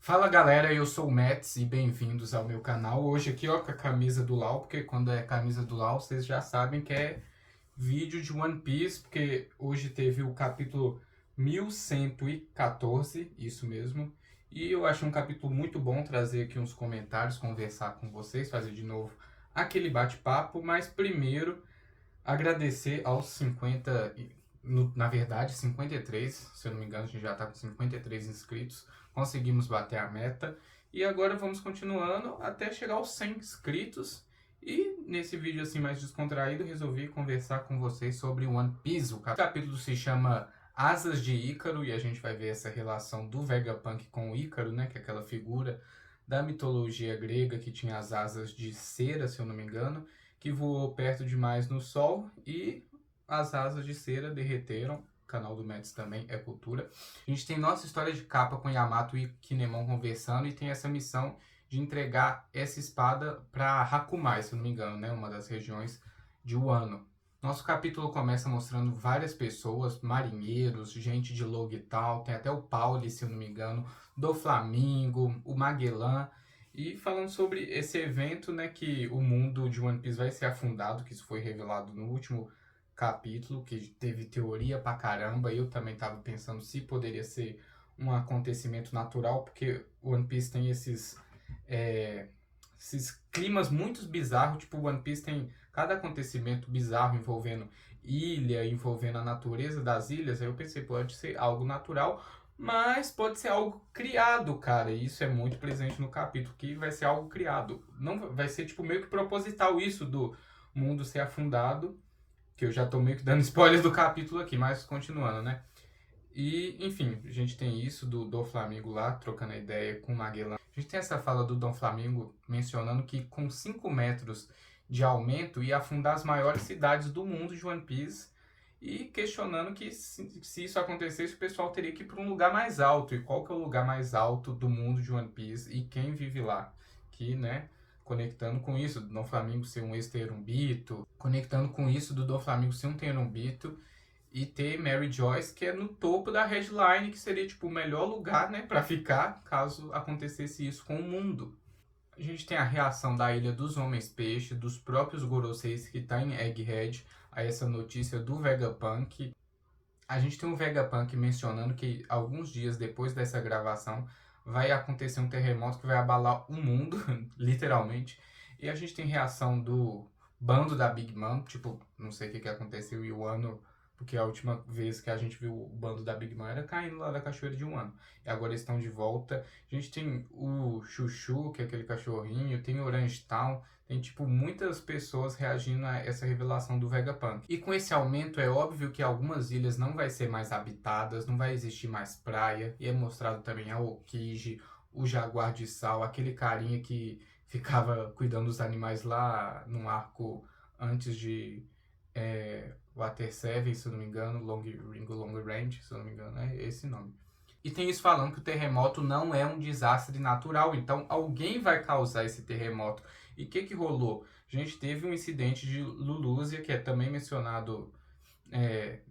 Fala galera, eu sou o Mets e bem-vindos ao meu canal. Hoje aqui ó com a camisa do LoL, porque quando é camisa do LoL vocês já sabem que é vídeo de One Piece, porque hoje teve o capítulo 1114, isso mesmo. E eu achei um capítulo muito bom trazer aqui uns comentários, conversar com vocês, fazer de novo aquele bate-papo, mas primeiro agradecer aos 50, na verdade 53, se eu não me engano, a gente já está com 53 inscritos, conseguimos bater a meta e agora vamos continuando até chegar aos 100 inscritos. E nesse vídeo assim mais descontraído, resolvi conversar com vocês sobre One Piece. O capítulo se chama Asas de Ícaro e a gente vai ver essa relação do Vegapunk com o Ícaro, né, que é aquela figura da mitologia grega que tinha as asas de cera, se eu não me engano, que voou perto demais no sol e as asas de cera derreteram. O canal do Mets também é cultura. A gente tem nossa história de capa com Yamato e Kinemon conversando e tem essa missão de entregar essa espada para Hakumai, se eu não me engano, né? Uma das regiões de Wano. Nosso capítulo começa mostrando várias pessoas, marinheiros, gente de Logital, tem até o Pauli, se eu não me engano, do Flamingo, o Magellan, e falando sobre esse evento, né, que o mundo de One Piece vai ser afundado, que isso foi revelado no último capítulo, que teve teoria pra caramba. Eu também tava pensando se poderia ser um acontecimento natural, porque One Piece tem esses climas muito bizarros, tipo One Piece tem cada acontecimento bizarro envolvendo ilha, envolvendo a natureza das ilhas. Aí eu pensei, pode ser algo natural, mas pode ser algo criado, cara. E isso é muito presente no capítulo, que vai ser algo criado. Não vai ser tipo meio que proposital isso do mundo ser afundado, que eu já tô meio que dando spoilers do capítulo aqui, mas continuando, né? E, enfim, a gente tem isso do Flamengo lá, trocando a ideia com o Magellan. A gente tem essa fala do Dom Flamingo mencionando que com 5 metros de aumento ia afundar as maiores cidades do mundo de One Piece e questionando que se isso acontecesse o pessoal teria que ir para um lugar mais alto. E qual que é o lugar mais alto do mundo de One Piece e quem vive lá? Que, né, conectando com isso do Dom Flamingo ser um ex-terumbito, conectando com isso do Dom Flamingo ser um terumbito e ter Mary Joyce, que é no topo da headline, que seria tipo o melhor lugar, né, para ficar caso acontecesse isso com o mundo. A gente tem a reação da Ilha dos Homens Peixe, dos próprios Goroseis que tá em Egghead, a essa notícia do Vegapunk. A gente tem o Vegapunk mencionando que alguns dias depois dessa gravação vai acontecer um terremoto que vai abalar o mundo, literalmente. E a gente tem reação do bando da Big Mom, tipo, não sei o que aconteceu em Wano, porque a última vez que a gente viu o bando da Big Mom era caindo lá da cachoeira de Wano. E agora eles estão de volta. A gente tem o Chuchu, que é aquele cachorrinho, tem o Orange Town, tem, tipo, muitas pessoas reagindo a essa revelação do Vegapunk. E com esse aumento, é óbvio que algumas ilhas não vai ser mais habitadas, não vai existir mais praia. E é mostrado também a Okiji, o Jaguar de Sal, aquele carinha que ficava cuidando dos animais lá no arco antes de Water 7, se eu não me engano, Ringo Long Range, se eu não me engano, é esse nome. E tem isso falando que o terremoto não é um desastre natural, então alguém vai causar esse terremoto. E o que rolou? A gente teve um incidente de Lulúzia, que é também mencionado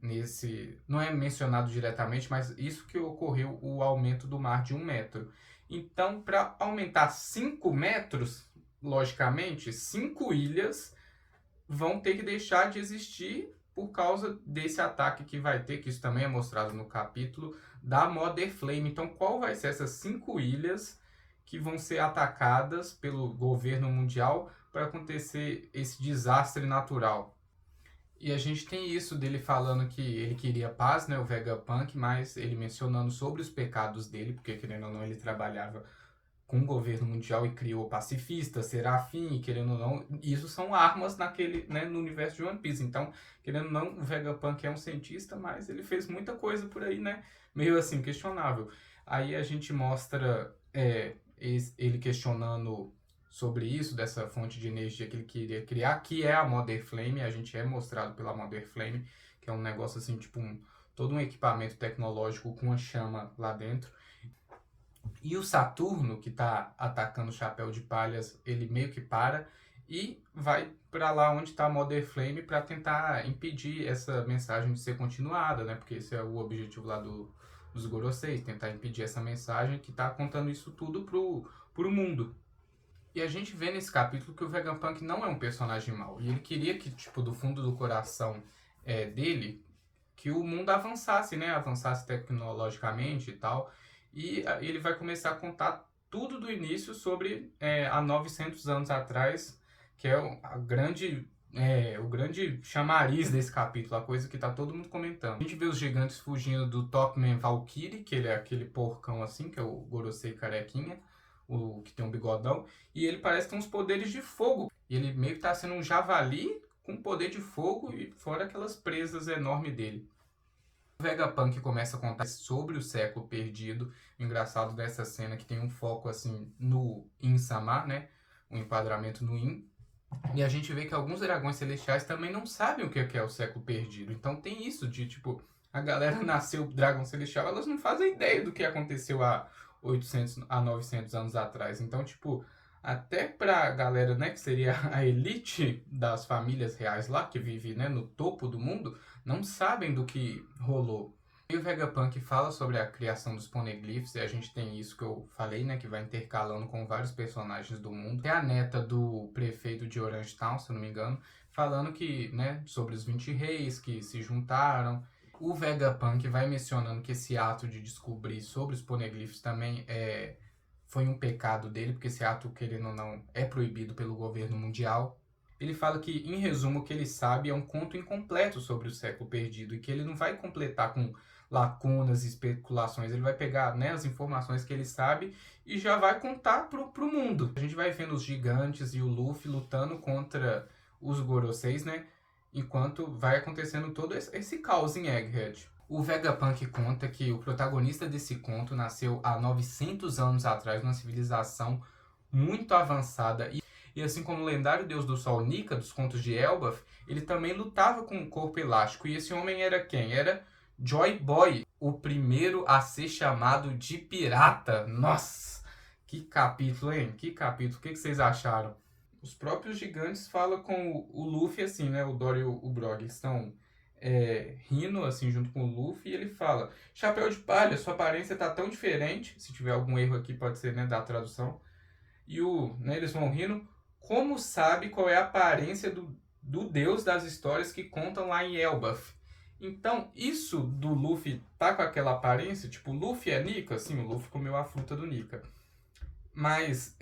nesse... Não é mencionado diretamente, mas isso que ocorreu o aumento do mar de 1 metro. Então, para aumentar 5 metros, logicamente, 5 ilhas vão ter que deixar de existir por causa desse ataque que vai ter, que isso também é mostrado no capítulo, da Mother Flame. Então, qual vai ser essas 5 ilhas que vão ser atacadas pelo governo mundial para acontecer esse desastre natural? E a gente tem isso dele falando que ele queria paz, né, o Vegapunk, mas ele mencionando sobre os pecados dele, porque querendo ou não ele trabalhava com o governo mundial e criou pacifista, Serafim, e querendo ou não, isso são armas naquele, né, no universo de One Piece. Então, querendo ou não, o Vegapunk é um cientista, mas ele fez muita coisa por aí, né, meio assim, questionável. Aí a gente mostra ele questionando sobre isso, dessa fonte de energia que ele queria criar, que é a Mother Flame. A gente é mostrado pela Mother Flame, que é um negócio assim, tipo todo um equipamento tecnológico com uma chama lá dentro. E o Saturno, que está atacando o Chapéu de Palhas, ele meio que para e vai para lá onde está a Mother Flame para tentar impedir essa mensagem de ser continuada, né? Porque esse é o objetivo lá do dos Goroseis, tentar impedir essa mensagem que tá contando isso tudo pro mundo. E a gente vê nesse capítulo que o Vegapunk não é um personagem mau. E ele queria que, tipo, do fundo do coração dele, que o mundo avançasse, né? Avançasse tecnologicamente e tal. E ele vai começar a contar tudo do início sobre há 900 anos atrás, que é o grande chamariz desse capítulo, a coisa que tá todo mundo comentando. A gente vê os gigantes fugindo do Topman Valkyrie, que ele é aquele porcão assim, que é o Gorosei carequinha, o que tem um bigodão, e ele parece ter uns poderes de fogo. E ele meio que tá sendo um javali com poder de fogo e fora aquelas presas enormes dele. O Vegapunk começa a contar sobre o século perdido. O engraçado dessa cena é que tem um foco assim no In-sama, né? Um enquadramento no In. E a gente vê que alguns dragões celestiais também não sabem o que é o século perdido. Então tem isso de, tipo, a galera nasceu dragão celestial, elas não fazem ideia do que aconteceu há 800 a 900 anos atrás. Então, tipo, até pra galera, né, que seria a elite das famílias reais lá, que vive, né, no topo do mundo, não sabem do que rolou. E o Vegapunk fala sobre a criação dos poneglyphs, e a gente tem isso que eu falei, né, que vai intercalando com vários personagens do mundo. É a neta do prefeito de Orange Town, se eu não me engano, falando que, né, sobre os 20 reis que se juntaram. O Vegapunk vai mencionando que esse ato de descobrir sobre os poneglyphs também foi um pecado dele, porque esse ato, querendo ou não, é proibido pelo governo mundial. Ele fala que, em resumo, o que ele sabe é um conto incompleto sobre o século perdido e que ele não vai completar com lacunas e especulações. Ele vai pegar, né, as informações que ele sabe e já vai contar pro mundo. A gente vai vendo os gigantes e o Luffy lutando contra os Goroseis, né? Enquanto vai acontecendo todo esse caos em Egghead. O Vegapunk conta que o protagonista desse conto nasceu há 900 anos atrás numa civilização muito avançada e assim como o lendário deus do sol Nika, dos contos de Elbaf, ele também lutava com um corpo elástico. E esse homem era quem? Era Joy Boy, o primeiro a ser chamado de pirata. Nossa, que capítulo, hein? Que capítulo. O que vocês acharam? Os próprios gigantes falam com o Luffy assim, né? O Dory e o Brog estão rindo assim junto com o Luffy e ele fala: chapéu de palha, sua aparência tá tão diferente. Se tiver algum erro aqui pode ser, né, da tradução. E eles vão rindo. Como sabe qual é a aparência do deus das histórias que contam lá em Elbaf? Então, isso do Luffy tá com aquela aparência, tipo, o Luffy é Nika? Sim, o Luffy comeu a fruta do Nika. Mas,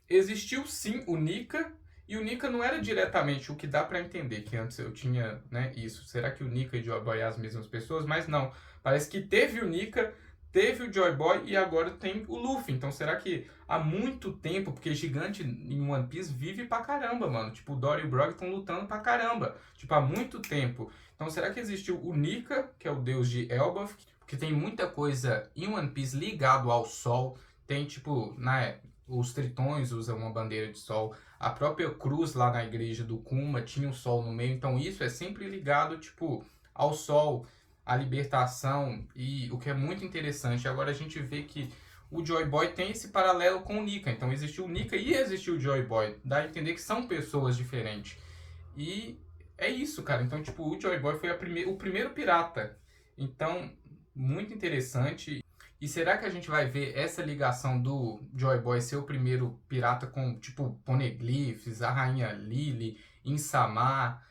existiu sim o Nika, e o Nika não era diretamente o que dá pra entender, que antes eu tinha, né, isso. Será que o Nika e o Joy Boy é as mesmas pessoas? Mas não, parece que teve o Nika, teve o Joy Boy e agora tem o Luffy. Então será que há muito tempo, porque gigante em One Piece vive pra caramba, mano. Tipo, o Dory e o Brog estão lutando pra caramba. Tipo, há muito tempo. Então será que existiu o Nika, que é o deus de Elbaf? Porque tem muita coisa em One Piece ligado ao sol. Tem, tipo, os tritões usam uma bandeira de sol. A própria cruz lá na igreja do Kuma tinha um sol no meio. Então isso é sempre ligado, tipo, ao sol, a libertação, e o que é muito interessante, agora a gente vê que o Joy Boy tem esse paralelo com o Nika, então existiu o Nika e existiu o Joy Boy, dá a entender que são pessoas diferentes, e é isso, cara, então tipo, o Joy Boy foi o primeiro pirata, então, muito interessante, e será que a gente vai ver essa ligação do Joy Boy ser o primeiro pirata com, tipo, poneglyphs, a rainha Lily, Insama,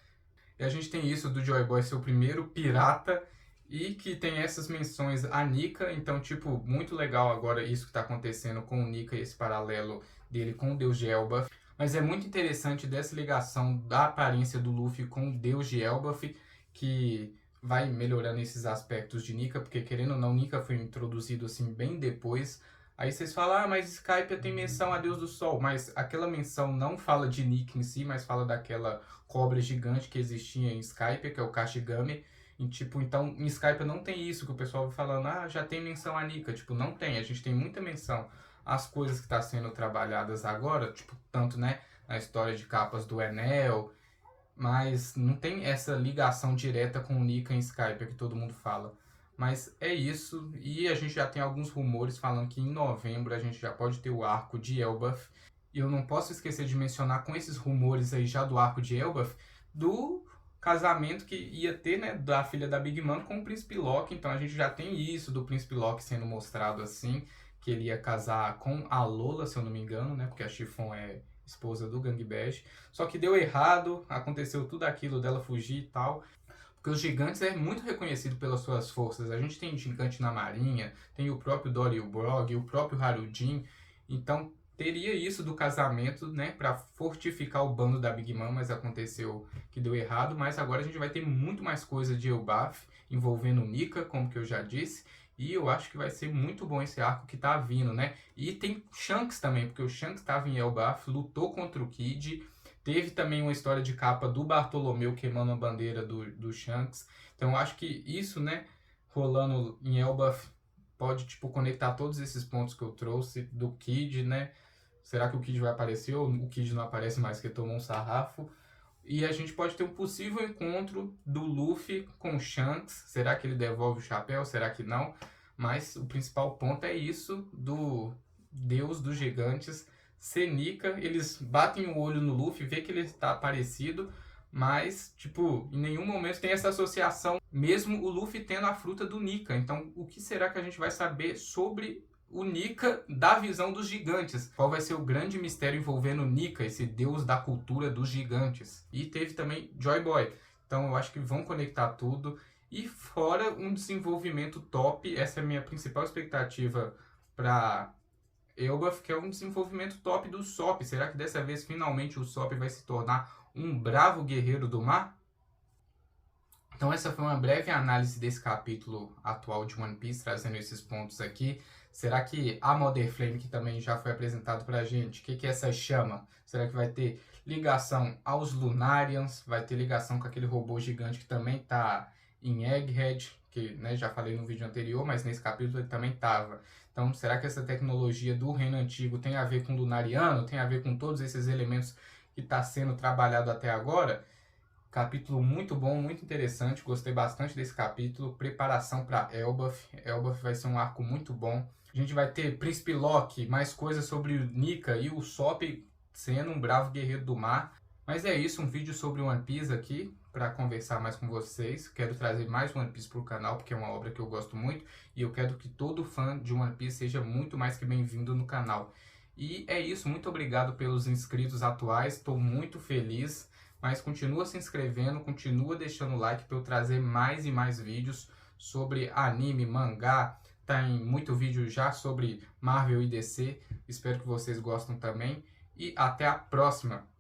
e a gente tem isso do Joy Boy ser o primeiro pirata e que tem essas menções a Nika, então, tipo, muito legal agora isso que está acontecendo com o Nika e esse paralelo dele com o deus de Elbaf. Mas é muito interessante dessa ligação da aparência do Luffy com o deus de Elbaf, que vai melhorando esses aspectos de Nika, porque querendo ou não, Nika foi introduzido assim bem depois. Aí vocês falam, mas Skypiea tem menção a Deus do Sol, mas aquela menção não fala de Nika em si, mas fala daquela cobra gigante que existia em Skypiea, que é o Kashigame. E, tipo, então, em Skypiea não tem isso que o pessoal vai falando, já tem menção a Nika. Tipo, não tem, a gente tem muita menção às coisas que estão sendo trabalhadas agora, tipo, tanto, né, na história de capas do Enel, mas não tem essa ligação direta com o Nika em Skypiea que todo mundo fala. Mas é isso, e a gente já tem alguns rumores falando que em novembro a gente já pode ter o arco de Elbaf. E eu não posso esquecer de mencionar com esses rumores aí já do arco de Elbaf, do casamento que ia ter, né, da filha da Big Mom com o Príncipe Loki. Então a gente já tem isso do Príncipe Loki sendo mostrado assim, que ele ia casar com a Lola, se eu não me engano, né, porque a Chiffon é esposa do Gangbash. Só que deu errado, aconteceu tudo aquilo dela fugir e tal. Porque os gigantes é muito reconhecido pelas suas forças. A gente tem gigante na marinha, tem o próprio Dory o Brog, o próprio Harudin. Então teria isso do casamento, né, para fortificar o bando da Big Mom, mas aconteceu que deu errado. Mas agora a gente vai ter muito mais coisa de Elbaf envolvendo Nika, como que eu já disse. E eu acho que vai ser muito bom esse arco que tá vindo, né? E tem Shanks também, porque o Shanks estava em Elbaf, lutou contra o Kid. Teve também uma história de capa do Bartolomeu queimando a bandeira do Shanks. Então eu acho que isso, né, rolando em Elbaf, pode, tipo, conectar todos esses pontos que eu trouxe do Kid, né? Será que o Kid vai aparecer ou o Kid não aparece mais porque tomou um sarrafo? E a gente pode ter um possível encontro do Luffy com o Shanks. Será que ele devolve o chapéu? Será que não? Mas o principal ponto é isso do Deus dos Gigantes ser Nika. Eles batem o olho no Luffy, vê que ele está parecido, mas, tipo, em nenhum momento tem essa associação, mesmo o Luffy tendo a fruta do Nika. Então, o que será que a gente vai saber sobre o Nika da visão dos gigantes? Qual vai ser o grande mistério envolvendo o Nika, esse deus da cultura dos gigantes? E teve também Joy Boy. Então eu acho que vão conectar tudo. E fora um desenvolvimento top, essa é a minha principal expectativa para Elbaf, que é um desenvolvimento top do Sop. Será que dessa vez finalmente o Sop vai se tornar um bravo guerreiro do mar? Então essa foi uma breve análise desse capítulo atual de One Piece, trazendo esses pontos aqui. Será que a Mother Flame, que também já foi apresentado pra gente, o que é essa chama? Será que vai ter ligação aos Lunarians? Vai ter ligação com aquele robô gigante que também tá em Egghead, que, né, já falei no vídeo anterior, mas nesse capítulo ele também tava. Então será que essa tecnologia do reino antigo tem a ver com o Lunariano? Tem a ver com todos esses elementos que está sendo trabalhado até agora? Capítulo muito bom, muito interessante. Gostei bastante desse capítulo. Preparação para Elbaf. Elbaf vai ser um arco muito bom. A gente vai ter Príncipe Loki, mais coisas sobre o Nika e o Sop sendo um bravo guerreiro do mar. Mas é isso, um vídeo sobre One Piece aqui para conversar mais com vocês. Quero trazer mais One Piece para o canal, porque é uma obra que eu gosto muito. E eu quero que todo fã de One Piece seja muito mais que bem-vindo no canal. E é isso, muito obrigado pelos inscritos atuais. Estou muito feliz. Mas continua se inscrevendo, continua deixando like para eu trazer mais e mais vídeos sobre anime, mangá. Tem muito vídeo já sobre Marvel e DC. Espero que vocês gostem também. E até a próxima!